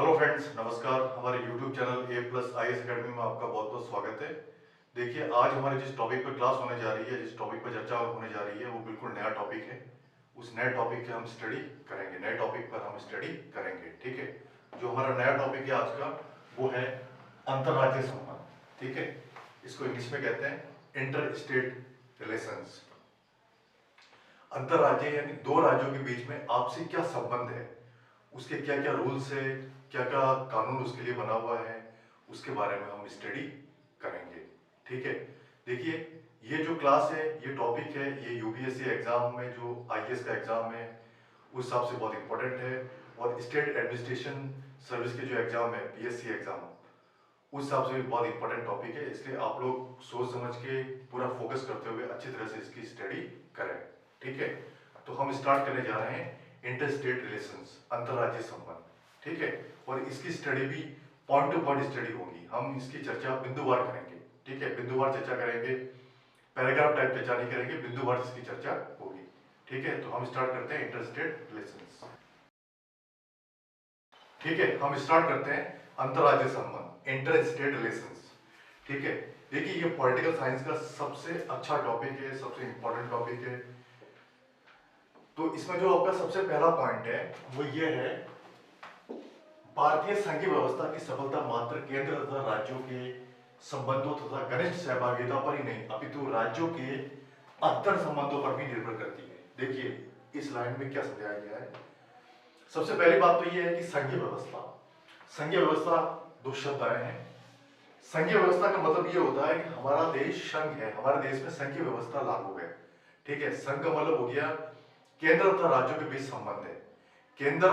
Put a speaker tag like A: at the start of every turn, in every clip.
A: Hello friends, नमस्कार। हमारे YouTube channel A plus I S academy में आपका बहुत बहुत स्वागत है। देखिए, आज हमारे जिस टॉपिक पर क्लास होने जा रही है, जिस टॉपिक पर चर्चा होने जा रही है, वो बिल्कुल नया टॉपिक है। उस नए टॉपिक की हम स्टडी करेंगे, नए टॉपिक पर हम स्टडी करेंगे। ठीक है, जो हमारा नया टॉपिक है आज का, वो है अंतर्राज्यीय संबंध। ठीक है, इसको इंग्लिश में कहते हैं इंटर स्टेट रिलेशंस। अंतर्राज्यीय यानी दो राज्यों के बीच में आपसी क्या संबंध है, उसके क्या क्या रूल्स है, क्या क्या कानून उसके लिए बना हुआ है, उसके बारे में हम स्टडी करेंगे। ठीक है, देखिए, ये जो क्लास है, ये टॉपिक है, ये यूपीएससी एग्जाम में जो आईएएस का एग्जाम है उस हिसाब से बहुत इंपॉर्टेंट है। और स्टेट एडमिनिस्ट्रेशन सर्विस के जो एग्जाम है, पीएससी एग्जाम, उस हिसाब से भी बहुत इंपॉर्टेंट टॉपिक है। इसलिए आप लोग सोच समझ के पूरा फोकस करते हुए अच्छी तरह से इसकी स्टडी करें। ठीक है, तो हम स्टार्ट करने जा रहे हैं इंटर स्टेट रिलेशंस, अंतर्राज्यीय संबंध। ठीक है, और इसकी स्टडी भी पॉइंट टू पॉइंट स्टडी होगी। हम इसकी चर्चा बिंदुवार करेंगे। ठीक है, बिंदुवार चर्चा करेंगे, पैराग्राफ टाइप चर्चा नहीं करेंगे, बिंदुवार इसकी चर्चा होगी। ठीक है, तो हम स्टार्ट करते हैं इंटर स्टेट रिलेशंस। ठीक है, हम स्टार्ट करते हैं अंतर्राज्यीय संबंध, इंटर स्टेट रिलेशंस। ठीक है, देखिए, ये पॉलिटिकल साइंस का सबसे अच्छा टॉपिक है, सबसे इंपॉर्टेंट टॉपिक है। तो इसमें जो आपका सबसे पहला पॉइंट है वो ये है, भारतीय संघीय व्यवस्था की सफलता मात्र केंद्र तथा राज्यों के संबंधों तथा घनिष्ठ सहभागिता पर ही नहीं अपितु राज्यों के अंतर संबंधों पर भी निर्भर करती है। देखिए, इस लाइन में क्या समझाया गया है। सबसे पहली बात तो ये है कि संघीय व्यवस्था, संघीय व्यवस्था दो शब्द आए हैं। संघीय व्यवस्था का मतलब ये होता है कि हमारा देश संघ है, हमारे देश में संघीय व्यवस्था लागू है। ठीक है, संघ का मतलब हो गया केंद्र तथा राज्यों के बीच संबंध है। केंद्र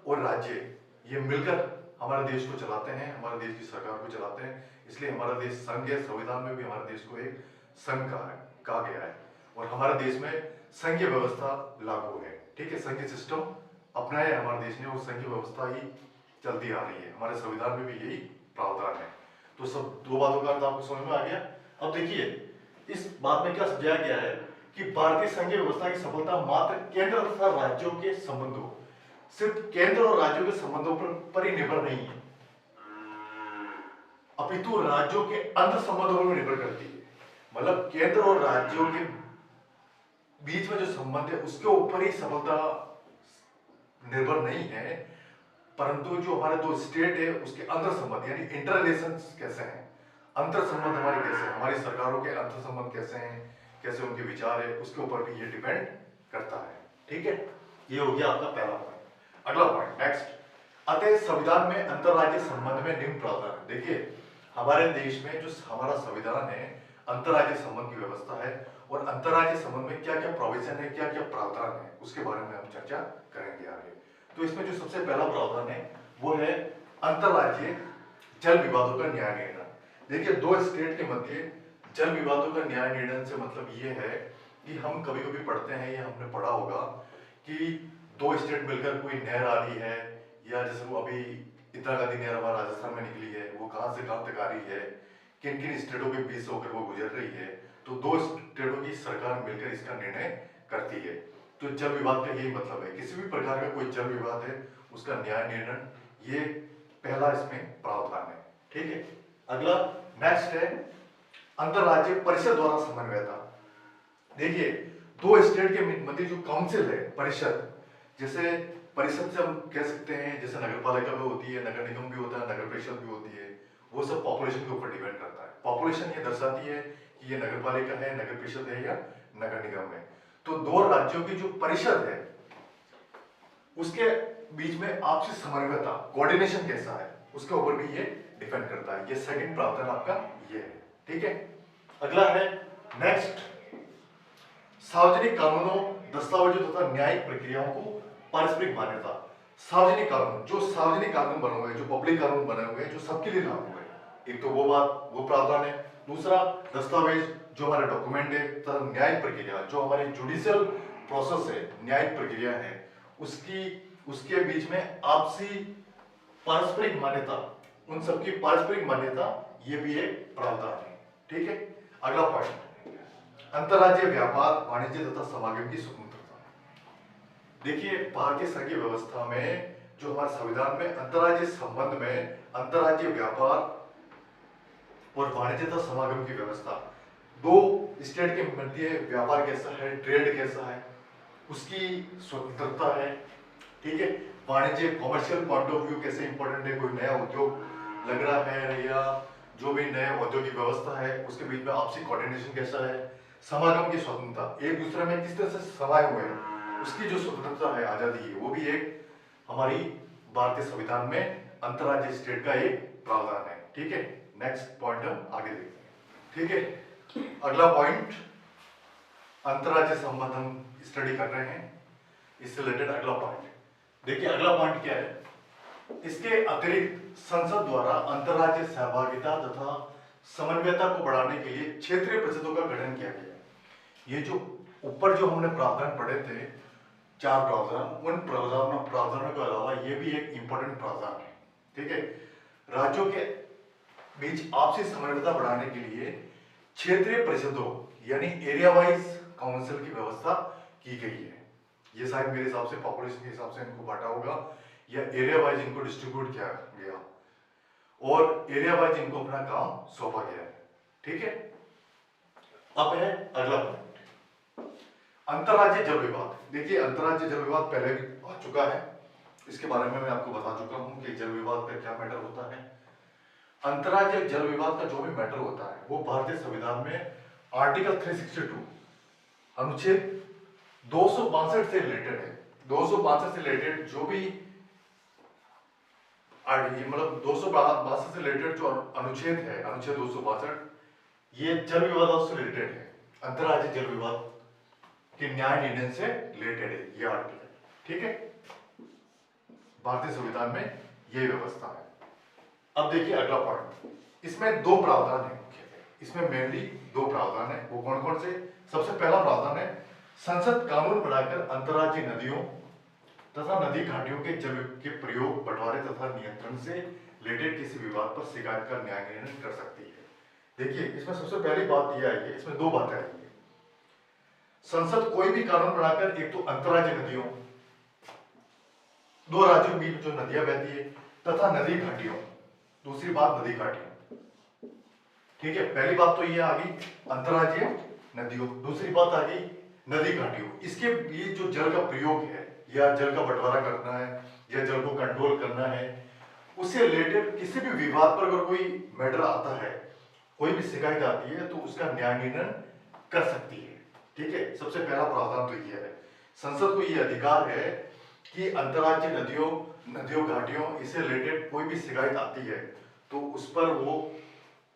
A: और राज्य ये मिलकर हमारे देश को चलाते हैं, हमारे देश की सरकार को चलाते हैं। इसलिए हमारा देश संघ है। संविधान में भी हमारे देश को एक संघ कहा गया है, और हमारे देश में संघीय व्यवस्था लागू है। ठीक है, संघीय सिस्टम अपनाया है हमारे देश ने, और संघीय व्यवस्था ही चलती आ रही है। हमारे संविधान में भी यही प्रावधान है। तो सब दो बातों का अर्थ आपको समझ में आ गया। अब देखिए, इस बात में क्या समझाया गया है कि भारतीय संघीय व्यवस्था की सफलता मात्र केंद्र तथा राज्यों के संबंधों, सिर्फ केंद्र और राज्यों के संबंधों पर ही निर्भर नहीं है, अपितु राज्यों के अंतर संबंधों पर निर्भर करती है। मतलब केंद्र और राज्यों के बीच में जो संबंध है उसके ऊपर ही सफलता निर्भर नहीं है, परंतु जो हमारे दो स्टेट है उसके अंतर संबंध यानी इंटर रिलेशंस कैसे हैं, अंतर संबंध हमारे कैसे हैं, हमारी सरकारों के अंतर संबंध कैसे हैं, कैसे उनके विचार है, उसके ऊपर भी ये डिपेंड करता है। ठीक है, ये हो गया आपका पहला पॉइंट। अगला पॉइंट, नेक्स्ट, अतः संविधान में अंतर्राज्यीय संबंध में निम्न प्रावधान है। देखिए, हमारे देश में जो हमारा संविधान है, अंतर्राज्यीय संबंध की व्यवस्था है, और अंतर्राज्यीय संबंध में क्या क्या प्रोविजन है, क्या क्या प्रावधान है, उसके बारे में हम चर्चा करेंगे आगे। तो इसमें जो सबसे पहला प्रावधान है वो है अंतर्राज्यीय जल विवादों का न्याय निर्णय। देखिए, दो स्टेट के मध्य जल विवादों का न्याय निर्णय से मतलब ये है कि हम कभी कभी पढ़ते हैं, या हमने पढ़ा होगा कि दो स्टेट मिलकर कोई नहर आ रही है, या जैसे वो अभी इंदिरा गांधी नहर हमारा राजस्थान में निकली है, वो कहां से कहां तक आ रही है, किन किन स्टेटों के बीच होकर वो गुजर रही है। तो दो स्टेटों की सरकार मिलकर इसका निर्णय करती है। तो जल विवाद का यही मतलब है, किसी भी प्रकार का कोई जल विवाद है उसका न्याय निर्णय, ये पहला इसमें प्रावधान है। ठीक है, अगला नेक्स्ट है अंतरराज्यीय परिषद द्वारा समन्वयता। देखिए, दो स्टेट के मध्य जो काउंसिल है, परिषद, जैसे परिषद से हम कह सकते हैं जैसे नगर पालिका भी होती है, नगर निगम भी होता है, नगर परिषद भी होती है, वो सब पॉपुलेशन के ऊपर डिपेंड करता है। पॉपुलेशन ये दर्शाती है कि ये नगर पालिका है, नगर परिषद है, या नगर निगम है। तो दो राज्यों की जो परिषद है उसके बीच में आपसी समन्वयता, कोऑर्डिनेशन कैसा है, उसके ऊपर भी ये डिपेंड करता है। ये सेकंड प्रावधान आपका ये है। ठीक है, अगला है नेक्स्ट, सार्वजनिक कानूनों, दस्तावेजों तथा न्यायिक प्रक्रियाओं को पारस्परिक मान्यता। सार्वजनिक कानून, जो सार्वजनिक कानून बने हुए हैं, जो पब्लिक कानून बने हुए हैं, जो सबके लिए लागू है, एक तो वो बात, वो प्रावधान है। दूसरा, दस्तावेज, जो हमारे डॉक्यूमेंट है, तथा न्यायिक प्रक्रिया, जो हमारी जुडिशियल प्रोसेस है, न्यायिक प्रक्रिया है, उसकी उसके बीच में आपसी पारस्परिक मान्यता, उन सबकी पारस्परिक मान्यता, ये भी एक प्रावधान है। ठीक है, अगला पॉइंट, अंतर्राज्यीय व्यापार, वाणिज्य तथा समागम की स्वतंत्रता। देखिए, भारतीय संघीय व्यवस्था में जो हमारे संविधान में अंतर्राज्यीय संबंध में अंतर्राज्यीय व्यापार और वाणिज्य तथा समागम की व्यवस्था, दो स्टेट के मध्य व्यापार कैसा है, ट्रेड कैसा है, उसकी स्वतंत्रता है, ठीक है। वाणिज्य कॉमर्शियल पॉइंट ऑफ व्यू कैसे इंपॉर्टेंट है, कोई नया उद्योग लग रहा है या जो भी नए औद्योगिक व्यवस्था है उसके बीच में आपसी कोऑर्डिनेशन कैसा है, समागम की स्वतंत्रता, एक दूसरे में किस तरह से समाये हुए हैं उसकी जो स्वतंत्रता है, आजादी है, वो भी एक हमारी भारतीय संविधान में अंतर्राज्यीय स्टेट का एक प्रावधान है, ठीक है। नेक्स्ट पॉइंट हम आगे देखते हैं, ठीक है। अगला पॉइंट, अंतर्राज्यीय संबंध हम स्टडी कर रहे हैं, इससे रिलेटेड अगला पॉइंट देखिए। अगला पॉइंट क्या है, इसके अतिरिक्त संसद द्वारा अंतर्राज्यीय सहभागिता तथा समन्वयता को बढ़ाने के लिए क्षेत्रीय परिषदों का गठन किया गया। ये जो ऊपर जो हमने प्रावधान पढ़े थे, चार प्रावधान, उन प्रावधानों के अलावा ये भी एक इंपॉर्टेंट प्रावधान है, ठीक है। राज्यों के बीच आपसी समन्वयता बढ़ाने के लिए क्षेत्रीय परिषदों यानी एरिया वाइज काउंसिल की व्यवस्था की गई है। ये शायद मेरे हिसाब से पॉपुलेशन के हिसाब से इनको बांटा होगा या एरिया वाइज इनको डिस्ट्रीब्यूट किया गया और एरिया वाइज इनको अपना काम सौंपा गया है, ठीक है। अब है अगला पॉइंट, अंतर्राज्यीय जल विवाद। देखिए अंतर्राज्यीय जल विवाद पहले भी आ चुका है, इसके बारे में मैं आपको बता चुका हूं कि जल विवाद का क्या मैटर होता है। अंतर्राज्यीय जल विवाद का जो भी मैटर होता है वो भारतीय संविधान में आर्टिकल 362 अनुच्छेद 262 से रिलेटेड है। 262 से रिलेटेड जो भी मतलब 262 से रिलेटेड जो अनुच्छेद है, अनुच्छेद 262, ये जल विवाद से रिलेटेड है, अंतर्राज्यीय जल विवाद के न्याय निर्णय से रिलेटेड है ये आर्टिकल, ठीक है। भारतीय संविधान में ये व्यवस्था है। अब देखिए अगला पॉइंट, इसमें दो प्रावधान है, इसमें मेनली दो प्रावधान है। वो कौन कौन से? सबसे पहला प्रावधान है, संसद कानून बनाकर अंतर्राज्यीय नदियों तथा नदी घाटियों के जल के प्रयोग, बंटवारे तथा नियंत्रण से रिलेटेड किसी विवाद पर शिकायत का न्याय निर्णय कर सकती है। देखिए इसमें सबसे पहली बात यह आएगी, इसमें दो बातें आएंगी। संसद कोई भी कानून बनाकर, एक तो अंतर्राज्यीय नदियों, दो राज्यों के बीच जो नदियां बहती है, तथा नदी घाटियों, दूसरी बात नदी घाटियों, ठीक है। पहली बात तो ये आ गई अंतर्राज्यीय नदियों, दूसरी बात आ गई नदी घाटियों। इसके बीच जो जल का प्रयोग है या जल का बंटवारा करना है या जल को कंट्रोल करना है, उससे रिलेटेड किसी भी विवाद पर अगर कोई मैटर आता है, कोई भी शिकायत आती है, तो उसका न्याय निर्णय कर सकती है, ठीक है। सबसे पहला प्रावधान तो ये है, संसद को ये अधिकार है कि अंतर्राज्यीय नदियों घाटियों इससे रिलेटेड कोई भी शिकायत आती है तो उस पर वो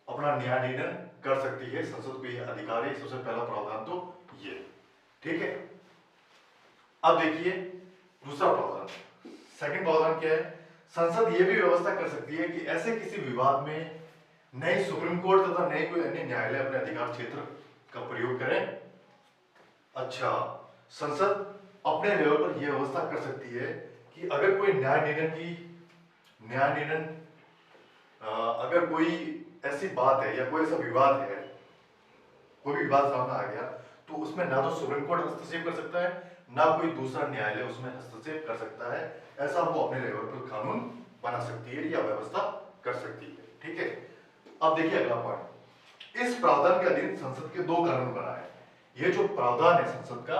A: अपना न्याय निर्णय कर सकती है। संसद को यह अधिकार है, सबसे पहला प्रावधान तो ये, ठीक है। अब देखिए दूसरा प्रावधान, सेकंड प्रावधान क्या है, संसद ये भी व्यवस्था कर सकती है कि ऐसे किसी विवाद में नए सुप्रीम कोर्ट तथा नए कोई अन्य न्यायालय अपने अधिकार क्षेत्र का प्रयोग करें। अच्छा, संसद अपने लेवल पर यह व्यवस्था कर सकती है कि अगर कोई न्याय निर्णय अगर कोई ऐसी बात है या कोई ऐसा विवाद है, कोई भी विवाद सामने आ गया, तो उसमें ना तो सुप्रीम कोर्ट हस्तक्षेप कर सकता है, ना कोई दूसरा न्यायालय उसमें हस्तक्षेप कर सकता है। ऐसा वो अपने लेवल पर कानून बना सकती है या व्यवस्था कर सकती है, ठीक है। अब देखिए अगला पॉइंट, इस प्रावधान के अधीन संसद के दो कानून बनाए। ये जो प्रावधान है संसद का,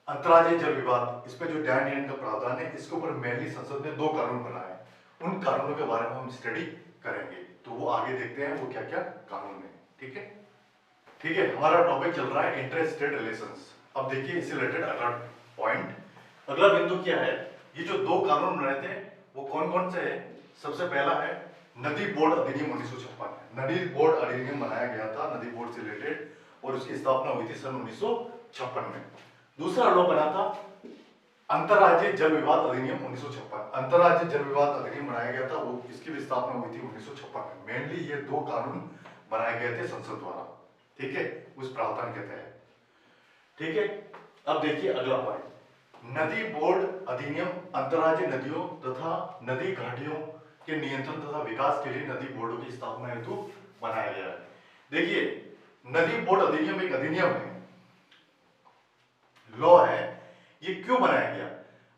A: अंतर्राज्यीय जल विवाद, इस पे जो न्याय निर्णय का प्रावधान है, इसके ऊपर मेनली संसद ने दो कानून बनाए। उन कानूनों के बारे में हम स्टडी करेंगे, तो वो आगे देखते हैं वो क्या क्या कानून है, ठीक है। ठीक है, हमारा टॉपिक चल रहा है इंटर स्टेट रिलेशंस। अब देखिए इससे रिलेटेड अगला पॉइंट, अगला बिंदु क्या है, ये जो दो कानून बनाए थे वो कौन कौन से है। सबसे पहला है नदी बोर्ड अधिनियम 1956। नदी बोर्ड अधिनियम बनाया गया था नदी बोर्ड से रिलेटेड, और उसकी स्थापना हुई थी सन 1956 में। दूसरा लॉ बना था अंतर्राज्यीय जल विवाद अधिनियम 1956। अंतर्राज्यीय जल विवाद अधिनियम बनाया गया था, वो इसकी भी स्थापना हुई थी 1956 में। मेनली ये दो कानून बनाए गए थे संसद द्वारा, ठीक है, उस प्रावधान के तहत, ठीक है। अब देखिए अगला पॉइंट, नदी बोर्ड अधिनियम अंतर्राज्यीय नदियों तथा नदी घाटियों के नियंत्रण तथा विकास के लिए नदी बोर्डों की स्थापना हेतु बनाया गया है। देखिए नदी बोर्ड अधिनियम एक अधिनियम है, लॉ है। ये क्यों बनाया गया?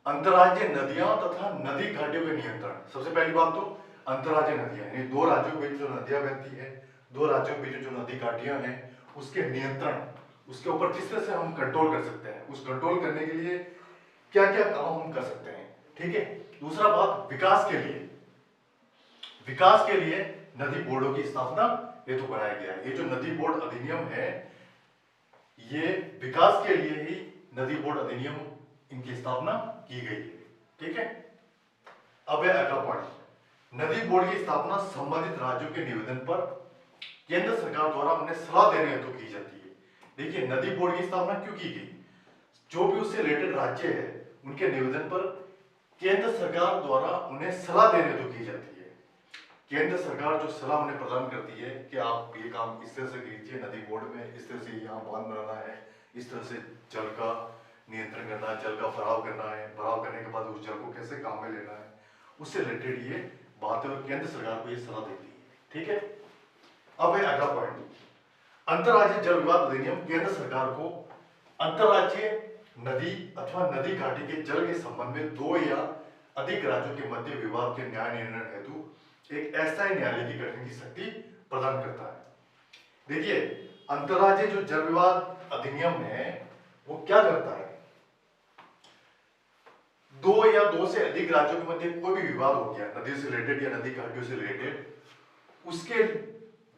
A: अंतर्राज्यीय नदियां तथा नदी घाटियों के नियंत्रण। सबसे पहली बात तो अंतर्राज्यीय नदियां, यानी दो राज्यों के बीच जो नदियां बहती है, दो राज्यों के बीच जो नदी घाटियां हैं, उसके नियंत्रण, उसके ऊपर किस तरह से हम कंट्रोल कर सकते हैं, उस कंट्रोल करने के लिए क्या क्या काम हम कर सकते हैं। ठीक है। दूसरा बात, विकास के लिए, विकास के लिए नदी बोर्डों की स्थापना हेतु बनाया गया है। ये जो नदी बोर्ड अधिनियम है, ये विकास के लिए ही नदी बोर्ड अधिनियम, इनकी स्थापना की गई है। ठीक है। अब है अगला पॉइंट, नदी बोर्ड की स्थापना संबंधित राज्यों के निवेदन पर केंद्र सरकार द्वारा उन्हें सलाह देने हेतु की जाती है। देखिए, नदी बोर्ड की स्थापना क्यों की गई? जो भी उससे रिलेटेड राज्य है, उनके निवेदन पर केंद्र सरकार द्वारा उन्हें सलाह देने हेतु की जाती है। केंद्र सरकार जो सलाह उन्हें प्रदान करती है कि आप ये काम इस तरह से कीजिए, नदी बोर्ड में इस तरह से यहाँ बांध बनाना है, इस तरह से जल का नियंत्रण करना है, जल का भराव करना है, भराव करने के बाद उस जल को कैसे काम में लेना है, उससे रिलेटेड ये बातें केंद्र सरकार को ये सलाह देती है। ठीक है। अब है अगला पॉइंट, अंतर्राज्यीय जल विवाद अधिनियम केंद्र सरकार को अंतर्राज्यीय नदी अथवा नदी घाटी के जल के संबंध में दो या अधिक राज्यों के मध्य विवाद के न्याय निर्णय हेतु एक अस्थायी न्यायालय की गठन की शक्ति प्रदान करता है। देखिए, अंतर्राज्यीय जो जल विवाद अधिनियम है, वो क्या करता है? दो या दो से अधिक राज्यों के मध्य कोई भी विवाद हो गया, नदी से रिलेटेड या नदी घाटियों से रिलेटेड, उसके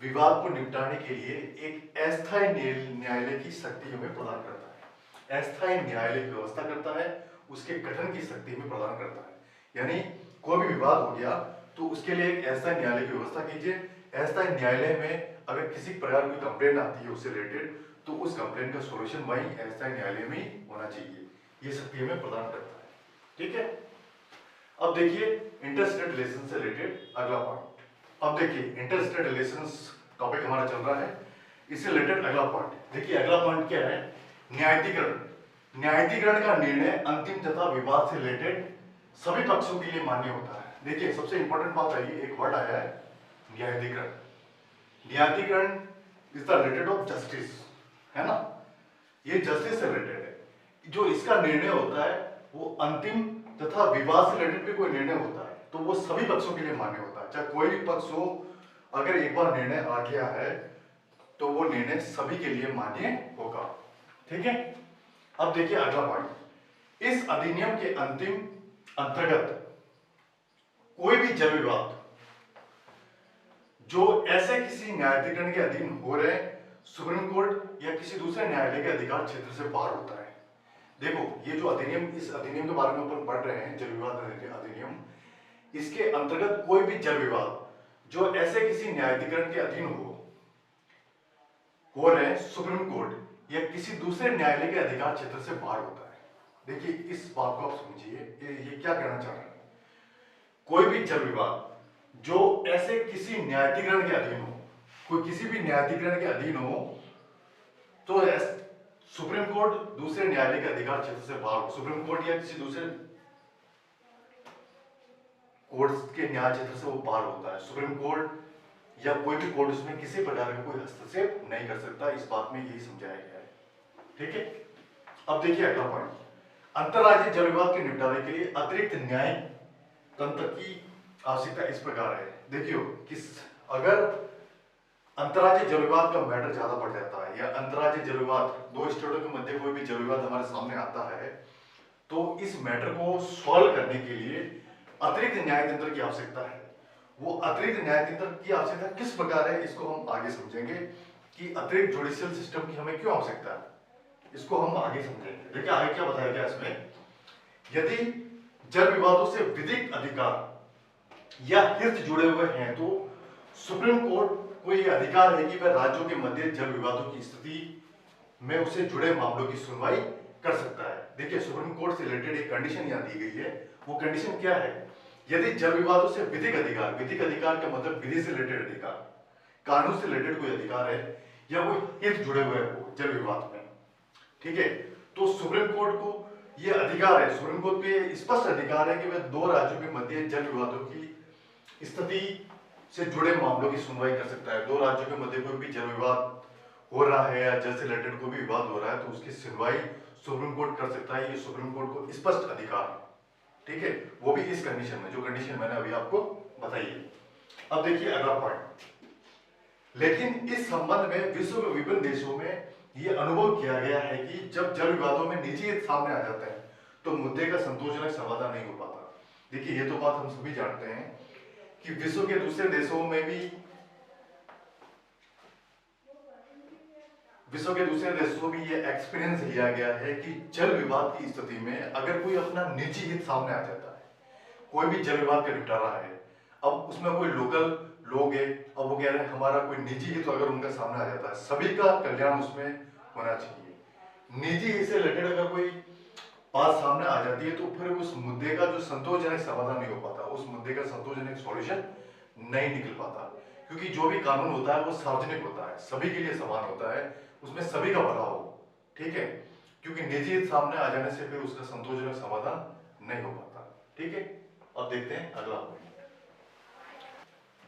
A: विवाद को निपटाने के लिए एक अस्थायी न्यायालय की शक्ति हमें प्रदान करता है। अस्थायी न्यायालय की व्यवस्था करता है, उसके गठन की शक्ति हमें प्रदान करता है। यानी कोई भी विवाद हो गया तो उसके लिए एक अस्थायी न्यायालय की व्यवस्था कीजिए। अस्थायी न्यायालय में अगर किसी प्रकार की कंप्लेंट आती है उससे रिलेटेड, तो उस कंप्लेंट का सॉल्यूशन वही अस्थायी न्यायालय में ही होना चाहिए। ये शक्ति हमें प्रदान करता है। ठीक है। अब देखिए, इंटरस्टेट रिलेशन से रिलेटेड अगला पॉइंट। अब देखिए, इंटरस्टेट रिलेशंस टॉपिक हमारा चल रहा है, इससे रिलेटेड अगला पॉइंट देखिए। अगला पॉइंट क्या है? न्यायाधिकरण। न्यायाधिकरण का निर्णय अंतिम तथा विवाद से रिलेटेड सभी पक्षों के लिए मान्य होता है। देखिए, सबसे इंपॉर्टेंट बात है, ये एक वर्ड आया है न्यायाधिकरण। न्यायाधिकरण is the related of justice, है ना? ये जस्टिस से रिलेटेड है। जो इसका निर्णय होता है वो अंतिम तथा विवाद से रिलेटेड भी कोई निर्णय होता है तो वो सभी पक्षों के लिए मान्य होता है। चाहे कोई भी पक्ष हो, अगर एक बार निर्णय आ गया है तो वो निर्णय सभी के लिए मान्य होगा। ठीक है। अब देखिए अगला पॉइंट, इस अधिनियम के अंतिम अंतर्गत कोई भी जल विवाद जो ऐसे किसी न्यायाधिकरण के अधीन हो रहे, सुप्रीम कोर्ट या किसी दूसरे न्यायालय के अधिकार क्षेत्र से बाहर होता है। देखो, ये जो अधिनियम, इस अधिनियम के बारे में अपन पढ़ रहे हैं, जल विवाद अधिनियम, इसके अंतर्गत कोई भी जल विवाद जो ऐसे किसी न्यायाधिकरण के अधीन हो रहे, सुप्रीम कोर्ट या किसी दूसरे न्यायालय के अधिकार क्षेत्र से बाहर होता है। देखिए, इस बात को आप समझिए, ये क्या कहना चाह रहे हैं। कोई भी जल विवाद जो ऐसे किसी न्यायाधिकरण के अधीन हो, कोई किसी भी न्यायाधिकरण के अधीन हो, तो सुप्रीम कोर्ट दूसरे न्यायालय के अधिकार क्षेत्र से बाहर, सुप्रीम कोर्ट या किसी दूसरे कोर्ट के न्याय क्षेत्र से वो बाहर होता है। सुप्रीम कोर्ट या कोई भी कोर्ट उसमें किसी प्रकार का कोई हस्तक्षेप नहीं कर सकता। इस बात में यही समझाया गया है। ठीक है। अब देखिए अगला पॉइंट, अंतर्राज्यीय जल विवाद के निपटारे के लिए अतिरिक्त न्यायिक तंत्र की आवश्यकता इस प्रकार है। देखियो, किस अगर अंतर्राज्यीय जल विवाद का मैटर ज्यादा बढ़ जाता है या अंतर्राज्यीय जल विवाद, दो स्टेटों के मध्य कोई भी जल विवाद हमारे सामने आता है, तो इस मैटर को सॉल्व करने के लिए अतिरिक्त न्याय तंत्र की आवश्यकता है। वो अतिरिक्त न्याय तंत्र की आवश्यकता किस प्रकार है, इसको हम आगे समझेंगे कि अतिरिक्त जुडिशियल सिस्टम की हमें क्यों आवश्यकता है, इसको हम आगे समझेंगे। देखिए आगे क्या बताया गया इसमें, यदि जल विवादों से विधिक अधिकार या हित जुड़े हुए हैं तो सुप्रीम कोर्ट को यह अधिकार है कि वह राज्यों के मध्य जल विवादों की स्थिति में उससे जुड़े मामलों की सुनवाई कर सकता है। देखिए, सुप्रीम कोर्ट से रिलेटेड एक कंडीशन यहां दी गई है। वो कंडीशन क्या है? यदि जल विवादों से विधिक अधिकार, विधिक अधिकार का मतलब विधि से रिलेटेड अधिकार, कानून से रिलेटेड कोई अधिकार है या कोई हित जुड़े हुए हो जल विवाद में, ठीक है, तो सुप्रीम कोर्ट को यह अधिकार है, सुप्रीम कोर्ट को यह स्पष्ट अधिकार है कि वह दो राज्यों के मध्य जल विवादों की स्थिति से जुड़े मामलों की सुनवाई कर सकता है। दो राज्यों के मध्य कोई भी जल विवाद हो रहा है या जल से रिलेटेड कोई भी विवाद हो रहा है तो उसकी सुनवाई सुप्रीम कोर्ट कर सकता है। ये सुप्रीम कोर्ट को स्पष्ट अधिकार है। ठीक है, वो भी इस कंडीशन में, जो कंडीशन मैंने अभी आपको बताई है। अब देखिए अगला पॉइंट, लेकिन इस संबंध में विश्व के विभिन्न देशों में यह अनुभव किया गया है कि जब जल विवादों में निजी हित सामने आ जाते हैं तो मुद्दे का संतोषजनक समाधान नहीं हो पाता। देखिए ये तो बात हम सभी जानते हैं कि विश्व के दूसरे देशों में भी ये एक्सपीरियंस लिया गया है कि जल विवाद की स्थिति में अगर कोई अपना निजी हित सामने आ जाता है, कोई भी जल विवाद का निपटारा है, अब उसमें कोई लोकल लोग है, अब वो कह रहे हैं हमारा कोई निजी हित अगर उनका सामने आ जाता है, सभी का कल्याण उसमें होना चाहिए। निजी हित से रिलेटेड अगर कोई बात सामने आ जाती है तो फिर उस मुद्दे का जो संतोषजनक समाधान नहीं हो पाता, उस मुद्दे का संतोषजनक सॉल्यूशन नहीं निकल पाता, क्योंकि जो भी कानून होता है वो सार्वजनिक होता है, सभी के लिए समान होता है, उसमें सभी का भला हो, ठीक है, क्योंकि निजी हित सामने आ जाने से फिर उसका संतोषजनक समाधान नहीं हो पाता। ठीक है, अब देखते हैं अगला पॉइंट।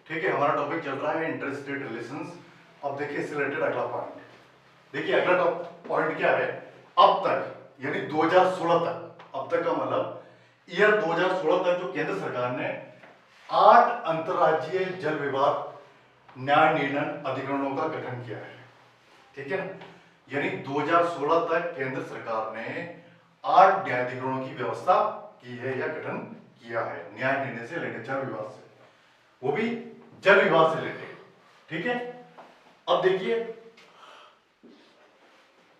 A: ठीक है, हमारा टॉपिक चल रहा है इंटर स्टेट रिलेशंस। अब देखिए इससे रिलेटेड अगला पॉइंट, देखिए अगला पॉइंट क्या है, अब तक यानी 2016 तक, अब तक का मतलब ईयर 2016 तक जो केंद्र सरकार ने 8 अंतरराज्यीय जल विवाद न्याय निर्णय अधिकरणों का गठन किया है। ठीक है, यानी 2016 तक केंद्र सरकार ने 8 न्यायाधिकरणों की व्यवस्था की है या गठन किया है न्याय निर्णय से रिलेटेड, जल विवाद से, वो भी जल विवाद से रिलेटेड। ठीक है, अब देखिए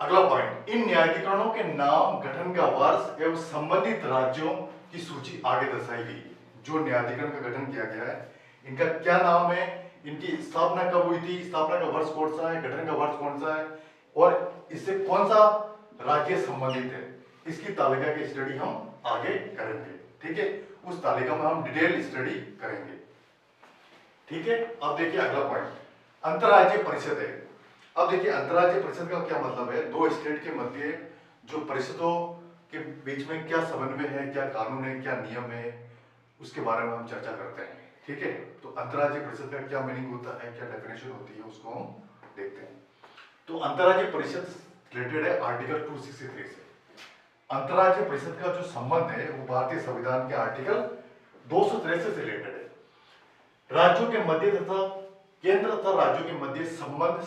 A: अगला पॉइंट, इन न्यायाधिकरणों के नाम, गठन का वर्ष एवं संबंधित राज्यों की सूची आगे दर्शाई गई है। जो न्यायाधिकरण का गठन किया गया है, इनका क्या नाम है, इनकी स्थापना कब हुई थी, स्थापना का वर्ष कौन सा है, गठन का वर्ष कौन सा है, और इससे कौन सा राज्य संबंधित है, इसकी तालिका की स्टडी हम आगे करेंगे। ठीक है, उस तालिका में हम डिटेल स्टडी करेंगे। ठीक है, अब देखिए अगला पॉइंट, अंतरराज्यीय परिषद है। अब देखिए अंतरराज्यीय परिषद का क्या मतलब है, दो स्टेट के मध्य जो परिषदों के बीच में क्या समन्वय है, क्या कानून है, क्या नियम है, उसके बारे में हम चर्चा करते हैं। ठीक है, तो अंतरराज्यीय परिषद का क्या मीनिंग होता है, क्या डेफिनेशन होती है, उसको हम देखते हैं। तो अंतरराज्यीय परिषद रिलेटेड है आर्टिकल 263 से। अंतरराज्यीय परिषद का जो संबंध है वो भारतीय संविधान के आर्टिकल 263 से रिलेटेड है। राज्यों के मध्य तथा केंद्र तथा राज्यों के मध्य संबंध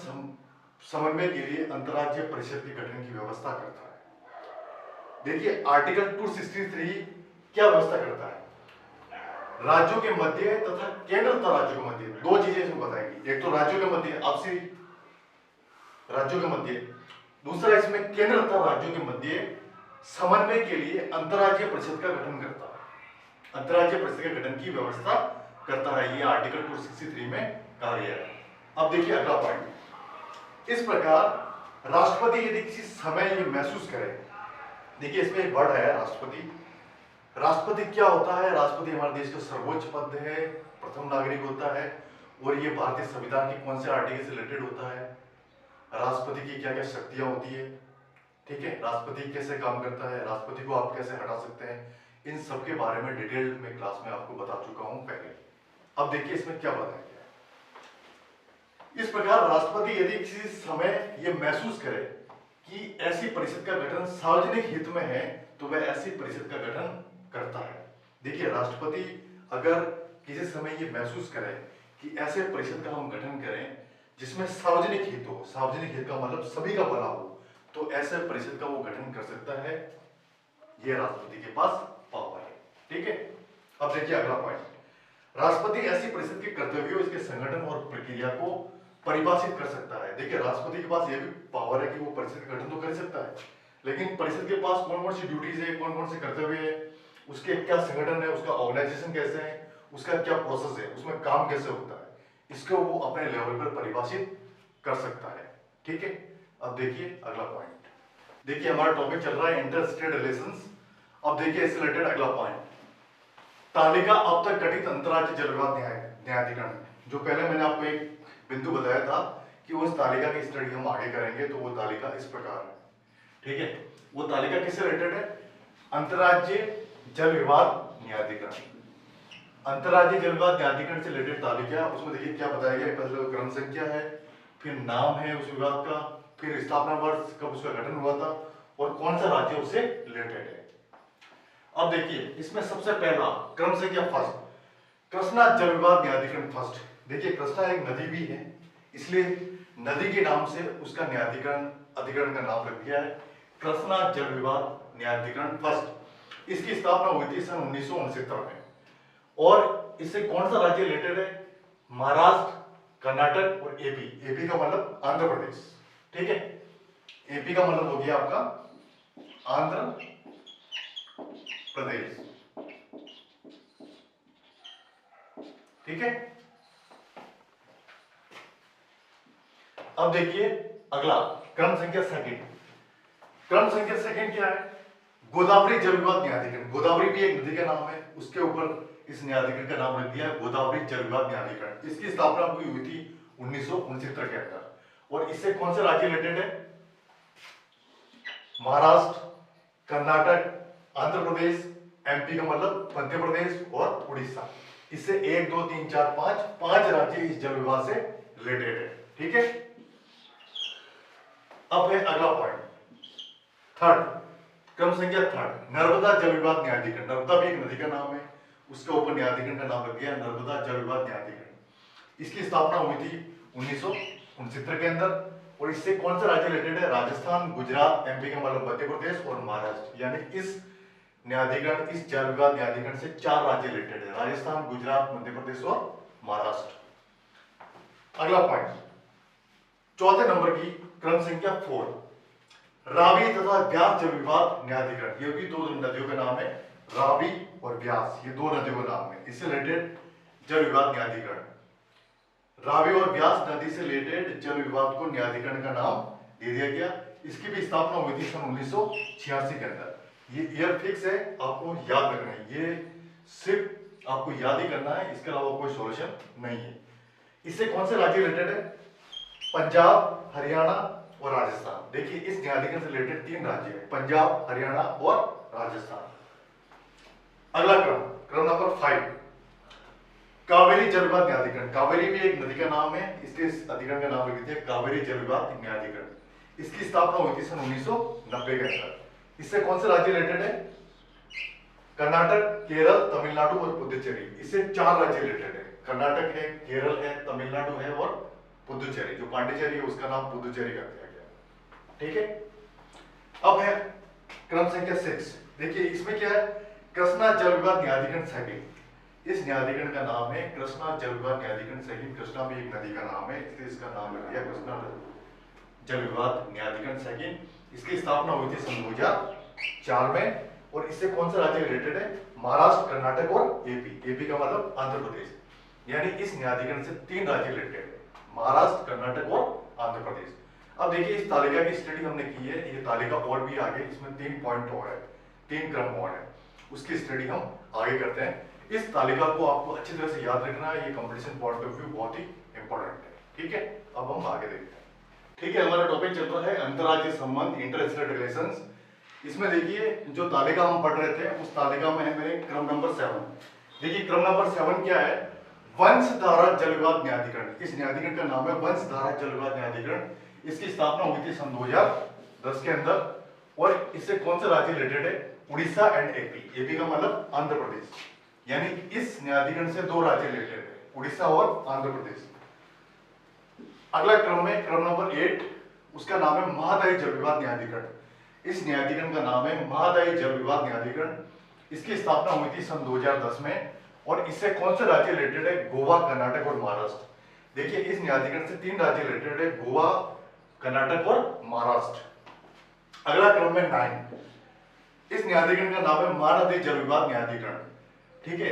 A: समन्वय के लिए अंतरराज्यीय परिषद के गठन की व्यवस्था करता है। देखिए आर्टिकल 263 क्या व्यवस्था करता है, राज्यों के मध्य तथा केंद्र तथा राज्यों के मध्य दो चीजें इसमें बताएगी, एक तो राज्यों के मध्य आपसी राज्यों के मध्य, दूसरा इसमें केंद्र तथा राज्यों के मध्य समन्वय के लिए अंतरराज्यीय परिषद का गठन करता है, अंतरराज्यीय परिषद के गठन की व्यवस्था करता है, ये आर्टिकल 263 में कहा गया है। अब देखिए अगला पॉइंट, इस प्रकार राष्ट्रपति यदि किसी समय ये महसूस करे, देखिए इसमें एक वर्ड है राष्ट्रपति। राष्ट्रपति क्या होता है, राष्ट्रपति हमारे देश का सर्वोच्च पद है, प्रथम नागरिक होता है, और ये भारतीय संविधान के कौन से आर्टिकल से रिलेटेड होता है, राष्ट्रपति की क्या क्या शक्तियां होती है, ठीक है, राष्ट्रपति कैसे काम करता है, राष्ट्रपति को आप कैसे हटा सकते हैं, इन सब के बारे में डिटेल में क्लास में आपको बता चुका हूं पहले। अब देखिए इसमें क्या बताया गया है, इस प्रकार राष्ट्रपति यदि किसी समय यह महसूस करे कि ऐसी परिषद का गठन सार्वजनिक हित में है तो वह ऐसी परिषद का गठन करता है। देखिए राष्ट्रपति अगर किसी समय ये महसूस करे कि ऐसे परिषद का हम गठन करें जिसमें सार्वजनिक हित हो, सार्वजनिक हित का मतलब सभी का भला हो, तो ऐसे परिषद का वो गठन कर सकता है, ये राष्ट्रपति के पास पावर है। ठीक है, अब देखिए अगला पॉइंट, राष्ट्रपति ऐसी परिषद के कर्तव्यों, इसके संगठन और प्रक्रिया को परिभाषित कर सकता है। देखिए राष्ट्रपति के पास यह भी पावर है कि वो परिषद का गठन तो कर सकता है, लेकिन परिषद के पास कौन कौन सी ड्यूटीज है, कौन कौन से कर्तव्य है, उसके क्या संगठन है, उसका ऑर्गेनाइजेशन कैसे है, उसका क्या प्रोसेस है, उसमें काम कैसे होता है, इसको वो अपने लेवल पर परिभाषित कर सकता है। ठीक है, अब देखिए अगला पॉइंट, देखिए हमारा टॉपिक चल रहा है इंटर स्टेट रिलेशंस। अब देखिए इससे रिलेटेड अगला पॉइंट, तालिका अब तक गठित अंतरराज्यीय जल विवाद न्यायाधिकरण, जो पहले मैंने आपको एक बिंदु बताया था कि उस तालिका की स्टडी हम आगे करेंगे, तो वो तालिका इस प्रकार है। ठीक है, वो तालिका किससे रिलेटेड है, अंतरराज्यीय जल विवाद न्यायाधिकरण, अंतरराज्यीय जल विवाद न्यायाधिकरण से रिलेटेड तालिका। उसमें देखिए क्या बताया गया, पहले क्रम संख्या है, फिर नाम है उस विभाग का, फिर स्थापना वर्ष कब उसका गठन हुआ था, और कौन सा राज्य उससे रिलेटेड है। अब देखिए इसमें सबसे पहला क्रम संख्या फर्स्ट, कृष्णा जल विवाद न्यायाधिकरण फर्स्ट। देखिए कृष्णा एक नदी भी है, इसलिए नदी के नाम से उसका न्यायाधिकरण अधिकरण का नाम रख दिया है कृष्णा जल विवाद न्यायाधिकरण फर्स्ट। इसकी स्थापना हुई थी सन 1969 में। और इससे कौन सा राज्य रिलेटेड है? महाराष्ट्र, कर्नाटक और एपी। एपी का मतलब आंध्र प्रदेश, ठीक है। एपी का मतलब हो गया आपका आंध्र प्रदेश, ठीक है। अब देखिए अगला क्रम संख्या सेकंड। क्रम संख्या सेकंड क्या है? गोदावरी जल विवाद न्यायाधिकरण। गोदावरी भी एक नदी का नाम है, उसके ऊपर इस न्यायाधिकरण का नाम रख दिया है गोदावरी जल विवाद न्यायाधिकरण। इसकी स्थापना हुई थी 1969 के अंदर। और इससे कौन से राज्य रिलेटेड है? महाराष्ट्र, कर्नाटक, आंध्र प्रदेश, एमपी का मतलब मध्य प्रदेश और उड़ीसा। इससे 1 2 3 4 5 राज्य इस जल विवाद से रिलेटेड है, ठीक है। अब है अगला पॉइंट थर्ड, क्रम संख्या थर्ड, नर्मदा जल विवाद न्यायाधिकरण। नर्मदा भी एक नदी का नाम है, उसके ऊपर न्यायाधिकरण का नाम रख दिया नर्मदा जल विवाद न्यायाधिकरण। इसकी स्थापना हुई थी 1969 के अंदर। और इससे कौन सा राज्य रिलेटेड है? राजस्थान, गुजरात, एमपी का मतलब मध्य प्रदेश और महाराष्ट्र। यानी इस न्यायाधिकरण, इस जल विवाद न्यायाधिकरण से 4 राज्य रिलेटेड है, राजस्थान, गुजरात, मध्य प्रदेश और महाराष्ट्र। अगला पॉइंट चौथे नंबर की क्रम संख्या 4, रावी तथा व्यास जल विवाद न्यायाधिकरण। ये भी 2 नदियों का नाम है, रावी और व्यास, ये 2 नदियों का नाम है। इससे रिलेटेड जल विवाद न्यायाधिकरण। रावी और व्यास नदी से रिलेटेड जल विवाद को न्यायाधिकरण का नाम दे दिया गया। इसकी भी स्थापना हुई थी सन 1986 के अंदर। ये ईयर फिक्स है, आपको याद रखना है, ये सिर्फ आपको याद ही करना है, इसके अलावा कोई सॉल्यूशन नहीं है। इससे कौन से राज्य रिलेटेड है? पंजाब, हरियाणा और राजस्थान। देखिए इस न्यायाधिकरण से रिलेटेड 3 राज्य है, पंजाब, हरियाणा और राजस्थान। अगला क्रम नंबर 5, कावेरी जल विवाद न्यायाधिकरण। कावेरी भी एक नदी का नाम है, इसके अधिकरण का नाम लिख दीजिए कावेरी जल विवाद न्यायाधिकरण। इसकी स्थापना हुई थी सन 1990 के अंदर। इससे कौन से राज्य रिलेटेड है? कर्नाटक, केरल, तमिलनाडु और पुदुचेरी। इससे 4 राज्य रिलेटेड है, कर्नाटक है, केरल है, तमिलनाडु है और पुदुचेरी। जो पांडिचेरी है उसका नाम पुदुचेरी कर दिया गया, ठीक है। अब है क्रम संख्या 6। देखिए इसमें क्या है? कृष्णा जल विवाद न्यायाधिकरण सेकंड। इस न्यायाधिकरण का नाम है कृष्णा जल विवाद न्यायाधिकरण सेकंड। कृष्णा भी एक नदी का नाम है, इसलिए इसका नाम रख दिया कृष्णा जल विवाद न्यायाधिकरण सेकंड। इसकी स्थापना हुई थी सन 2004 में। और इससे कौन सा राज्य रिलेटेड है? महाराष्ट्र, कर्नाटक और एपी। एपी का मतलब आंध्र प्रदेश। यानी इस न्यायाधिकरण से 3 राज्य रिलेटेड है, महाराष्ट्र, कर्नाटक और आंध्र प्रदेश। अब देखिए इस तालिका की स्टडी हमने की है, ये तालिका और भी आगे, इसमें 3 पॉइंट और है, 3 क्रम और है, उसकी स्टडी हम आगे करते हैं। इस तालिका को आपको अच्छी तरह से याद रखना है, ये कंपटीशन पॉइंट ऑफ व्यू बहुत ही इंपॉर्टेंट है, ठीक है। अब हम आगे देखते हैं, ठीक है। हमारा टॉपिक चल रहा है अंतर्राज्यीय संबंध, इंटर स्टेट रिलेशंस। इसमें देखिए जो तालिका हम पढ़ रहे थे, उस तालिका में है मेरे क्रम नंबर 7। देखिए क्रम नंबर 7 क्या है? वंशधारा जल विवाद न्यायाधिकरण। इस न्यायाधिकरण का नाम है वंशधारा जल विवाद न्यायाधिकरण। इसकी स्थापना हुई थी सन 2010 के अंदर। और इससे कौन सा राज्य रिलेटेड है? Orissa and AP. एपी का मतलब आंध्र प्रदेश। यानी इस न्यायाधिकरण से 2 राज्य रिलेटेड है, उड़ीसा और आंध्र प्रदेश। अगला क्रम है क्रम नंबर 8, उसका नाम है महादायी जल विवाद न्यायाधिकरण। इस न्यायाधिकरण का नाम है महादायी जल विवाद न्यायाधिकरण। इसकी स्थापना हुई थी सन 2010 में। और इससे कौन से राज्य रिलेटेड है? गोवा, कर्नाटक और महाराष्ट्र। देखिए इस न्यायाधिकरण से 3 राज्य रिलेटेड है, गोवा, कर्नाटक और महाराष्ट्र। अगला क्रम है 9, इस न्यायाधिकरण का नाम है महानदी जल विवाद न्यायाधिकरण, ठीक है।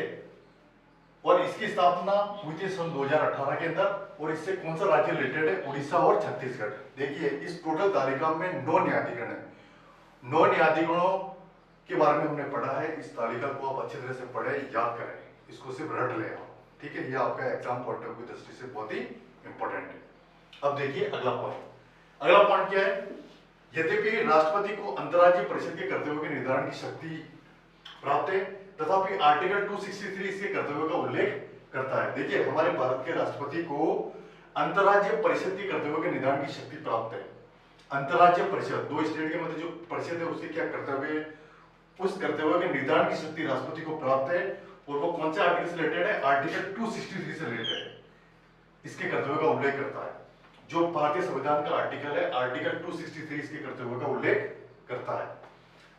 A: और इसकी स्थापना हुई थी सन 2018 के अंदर। और इससे कौन सा राज्य रिलेटेड है? उड़ीसा और छत्तीसगढ़। देखिए इस टोटल तालिका में 9 न्यायाधिकरण है। 9 न्यायाधिकरणों के बारे में हमने पढ़ा है। इस तालिका को आप अच्छी तरह से पढ़े, याद करें, इसको सिर्फ रट ले आप, ठीक है। ये आपका एग्जाम पॉइंट ऑफ व्यू दृष्टि से बहुत ही इंपॉर्टेंट है। अब देखिए अगला पॉइंट। अगला पॉइंट क्या है? यद्यपि राष्ट्रपति को अंतर्राज्यीय परिषद के कर्तव्यों के निर्धारण की शक्ति प्राप्त है, तथापि आर्टिकल 263 इसके कर्तव्यों का उल्लेख करता है। देखिए हमारे भारत के राष्ट्रपति को अंतर्राज्यीय परिषद के कर्तव्यों के निर्धारण की शक्ति प्राप्त है। अंतर्राज्यीय परिषद, 2 स्टेट के मध्य जो परिषद है, उसके क्या कर्तव्य है, उस कर्तव्य के निर्धारण की शक्ति राष्ट्रपति को प्राप्त है, और वो कौन से आर्टिकल से रिलेटेड है? आर्टिकल 263 से रिलेटेड है, इसके कर्तव्य का उल्लेख करता है। जो भारतीय संविधान का आर्टिकल है, आर्टिकल 263 इसके कर्तव्य का उल्लेख करता है।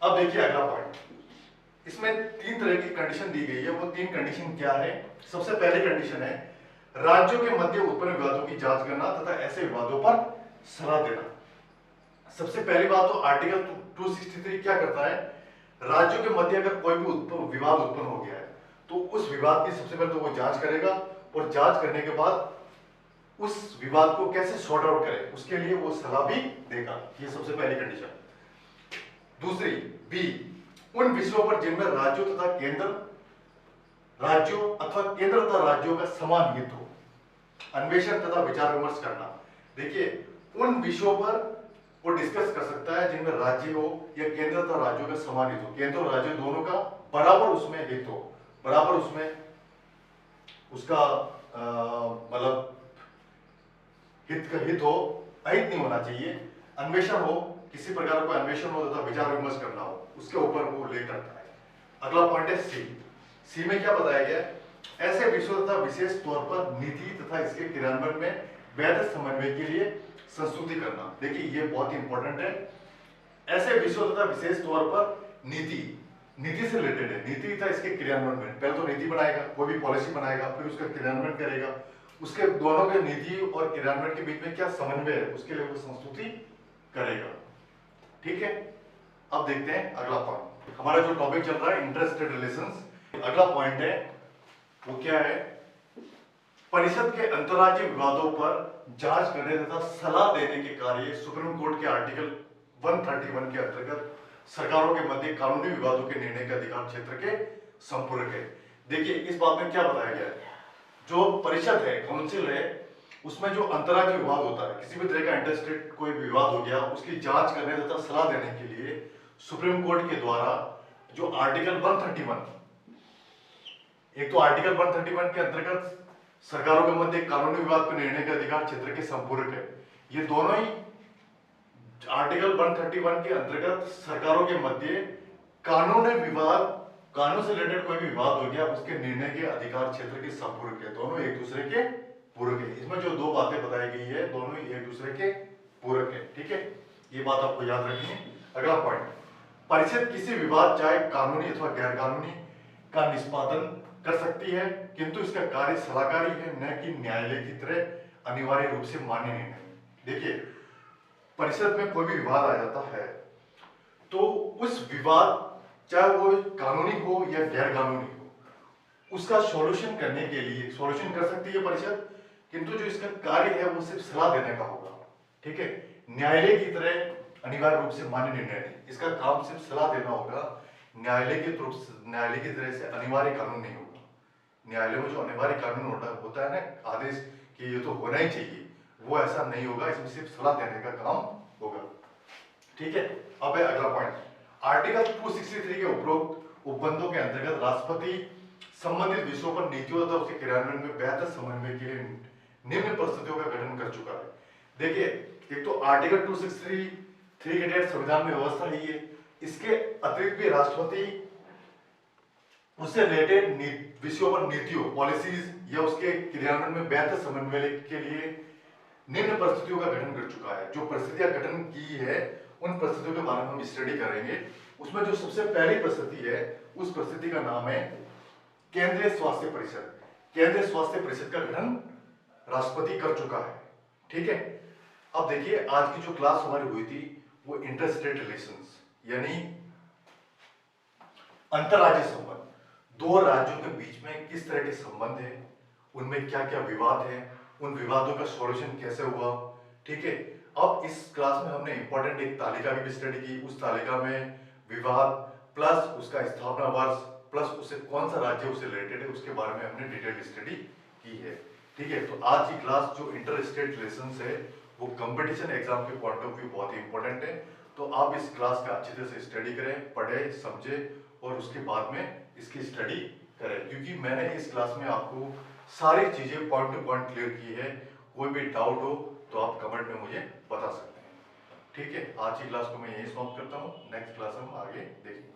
A: अब देखिए अगला पॉइंट, इसमें 3 तरह की कंडीशन दी गई है। वो 3 कंडीशन क्या है? सबसे पहली कंडीशन है राज्यों के मध्य उत्पन्न विवादों की जांच करना तथा ऐसे विवादों पर सलाह देना। सबसे पहली बात तो आर्टिकल 263 क्या करता है? राज्यों के मध्य अगर कोई भी विवाद उत्पन्न हो गया है तो उस विवाद की सबसे पहले तो वो जांच करेगा, और जांच करने के बाद उस विवाद को कैसे सॉर्ट आउट करे उसके लिए वो सलाह भी देगा। ये सबसे पहली कंडीशन। दूसरी बी, उन विषयों पर जिनमें राज्यों अथवा राज्यों का समान हित हो, अन्वेषण तथा विचार विमर्श करना। देखिए उन विषयों पर वो डिस्कस कर सकता है जिनमें राज्य हो या केंद्र तथा राज्यों का समान हित हो, केंद्र और राज्य दोनों का बराबर उसमें हित हो, बराबर उसमें उसका मतलब हित हो, अहित नहीं होना चाहिए, अन्वेषण हो, किसी प्रकार का अन्वेषण हो तथा विचार विमर्श करना हो, उसके ऊपर वो उल्लेख करता है। अगला पॉइंट है सी में क्या बताया गया? ऐसे विषयों तथा विशेष तौर पर नीति तथा इसके क्रियान्वयन में बेहतर समन्वय के लिए संस्तुति करना। देखिए ये बहुत ही इंपॉर्टेंट है। ऐसे विषयों तथा विशेष तौर पर नीति से रिलेटेड है, नीति तथा इसके क्रियान्वयन में, पहले तो नीति बनाएगा, कोई भी पॉलिसी बनाएगा, फिर उसका क्रियान्वयन करेगा, उसके दोनों के नीति और क्रियान्वयन के बीच में क्या समन्वय है उसके लिए वो संस्तुति करेगा। ठीक है, अब देखते हैं अगला पॉइंट। हमारा जो टॉपिक चल रहा है इंटरस्टेट रिलेशंस, अगला पॉइंट है वो क्या है? परिषद के अंतर्राज्यीय विवादों पर जांच करने तथा सलाह देने के कार्य सुप्रीम कोर्ट के आर्टिकल 131 के अंतर्गत सरकारों के मध्य कानूनी विवादों के निर्णय के अधिकार क्षेत्र के संपूरक है। देखिए इस बात में क्या बताया गया है? जो परिषद है, काउंसिल है, उसमें जो अंतर्राज्यीय विवाद होता है, किसी भी तरह का इंटरस्टेट कोई विवाद हो गया, उसकी जांच करने तथा सलाह देने के लिए सुप्रीम कोर्ट के द्वारा जो आर्टिकल 131, एक तो आर्टिकल 131 के अंतर्गत सरकारों के मध्य कानूनी विवाद को निर्णय के अधिकार क्षेत्र के संपूरक है। ये दोनों ही आर्टिकल 131 के अंतर्गत सरकारों के मध्य कानूनी विवाद, कानून से रिलेटेड कोई भी विवाद हो गया उसके निर्णय के अधिकार क्षेत्र के संपूरक है, दोनों एक दूसरे के पूरक है। इसमें जो 2 बातें बताई गई है दोनों ही एक दूसरे के पूरक है। ठीक है, ये बात आपको याद रखनी है। अगला पॉइंट, परिषद किसी विवाद चाहे कानूनी अथवा गैर कानूनी का निष्पादन कर सकती है, किंतु इसका कार्य सलाहकारी है, न कि न्यायालय की तरह अनिवार्य रूप से मान्य नहीं है। देखिए परिषद में कोई भी विवाद आ जाता है तो उस विवाद चाहे वो कानूनी हो या गैर कानूनी हो, उसका सॉल्यूशन करने के लिए सॉल्यूशन कर सकती है परिषद, किंतु जो इसका कार्य है वो सिर्फ सलाह देने का होगा। ठीक है, न्यायालय की तरह अनिवार्य रूप से मान्य निर्णय नहीं, इसका काम सिर्फ सलाह देना होगा, न्यायालय की तरह से अनिवार्य कानून नहीं होगा। न्यायालय में जो अनिवार्य कानून होता है ना, आदेश कि ये तो होना ही चाहिए, वो ऐसा नहीं होगा, इसमें सिर्फ सलाह देने का काम होगा। ठीक है, अब है अगला पॉइंट, आर्टिकल 263 के उपरोक्त उपबंधों के अंतर्गत राष्ट्रपति संबंधित विषयों पर नीतियों तथा उसके क्रियान्वयन में बेहतर समन्वय के लिए निम्न परिस्थितियों का गठन कर चुका है। देखिए एक तो आर्टिकल 263 के तहत संविधान में व्यवस्था है ये, इसके अतिरिक्त भी राष्ट्रपति उससे रिलेटेड विषयों पर नीतियों, पॉलिसीज या उसके क्रियान्वयन में बेहतर समन्वय के लिए निम्न परिस्थितियों का गठन कर चुका है। जो परिस्थितियां गठन की है उन परिस्थितियों के बारे में हम स्टडी करेंगे। उसमें जो सबसे पहली परिस्थिति है उस परिस्थिति का नाम है केंद्रीय स्वास्थ्य परिषद। केंद्रीय स्वास्थ्य परिषद का गठन राष्ट्रपति कर चुका है। ठीक है, अब देखिए आज की जो क्लास हमारी हुई थी वो इंटरस्टेट रिलेशंस यानी अंतरराज्यीय संबंध, 2 राज्यों के बीच में किस तरह के संबंध है, उनमें क्या क्या विवाद है, उन विवादों का सॉल्यूशन कैसे हुआ। ठीक है, अब इस क्लास में हमने इंपॉर्टेंट एक तालिका की भी स्टडी की, उस तालिका में विवाद प्लस उसका स्थापना वर्ष प्लस उसे कौन सा राज्य उससे रिलेटेड है उसके बारे में हमने डिटेल स्टडी की है। ठीक है, तो आज की क्लास जो इंटर स्टेट रिलेशंस है वो कंपटीशन एग्जाम के पॉइंट ऑफ व्यू बहुत ही इंपॉर्टेंट है। तो आप इस क्लास का अच्छी तरह से स्टडी करें, पढ़े समझे और उसके बाद में इसकी स्टडी करें, क्योंकि मैंने इस क्लास में आपको सारी चीजें पॉइंट टू पॉइंट क्लियर की है। कोई भी डाउट हो तो आप कमेंट में मुझे बता सकते हैं। ठीक है, आज की क्लास को मैं यही समाप्त करता हूँ, नेक्स्ट क्लास हम आगे देखेंगे।